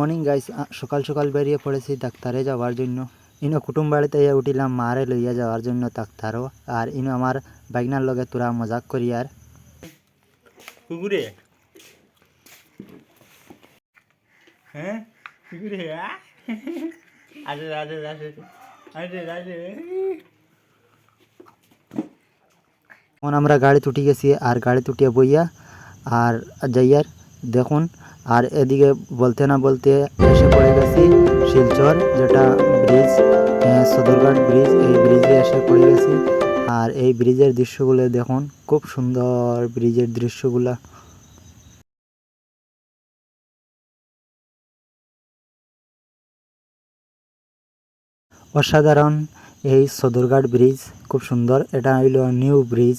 Morning guys, সকাল সকাল বেরিয়ে পড়েছি ডাক্তারে যাওয়ার জন্য। ইনো কুটুম বাড়িতে উঠিলাম মারে লইয়া যাওয়ার জন্য ডাক্তারও। আর ইনো আমার বাইকনার লগে তোরা মজাক করি আর কুকুরে হ্যাঁ কুকুরে আসে আসে আসে আসে আসে এখন আমরা গাড়ি তুটি গেছি আর গাড়ি তুটিয়ে বইয়া আর যাইয়ার দেখুন। আর এদিকে বলতে না বলতে এসে পড়ে গেছি শিলচর, যেটা ব্রিজ, সদরঘাট ব্রিজ। এই ব্রিজে এসে পড়ে গেছি। আর এই ব্রিজের দৃশ্যগুলো দেখুন, খুব সুন্দর ব্রিজের দৃশ্যগুলা। অসাধারণ এই সদরঘাট ব্রিজ, খুব সুন্দর। এটা হইল নিউ ব্রিজ।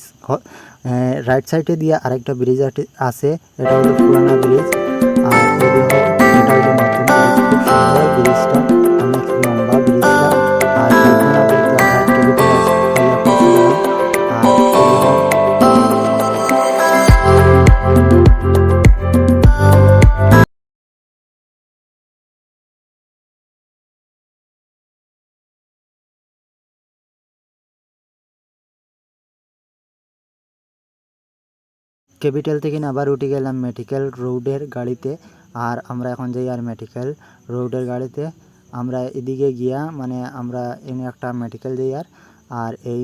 রাইট সাইডে দিয়ে আরেকটা ব্রিজ আছে, এটা হলো পুরানা ব্রিজ। আর এদিকে এটা হলো নতুন ব্রিজ। খুব সুন্দর ব্রিজটা, অনেক লম্বা ব্রিজটা। আর এখানে বলতে আমরা টিভিতে হইয়া পৌঁছে গেলাম। আর ক্যাপিটাল থেকে আবার উঠে গেলাম মেডিকেল রোডের গাড়িতে। আর আমরা এখন যাই আর মেডিকেল রোডের গাড়িতে। আমরা এদিকে গিয়া মানে আমরা এনে একটা মেডিকেল যাই। আর এই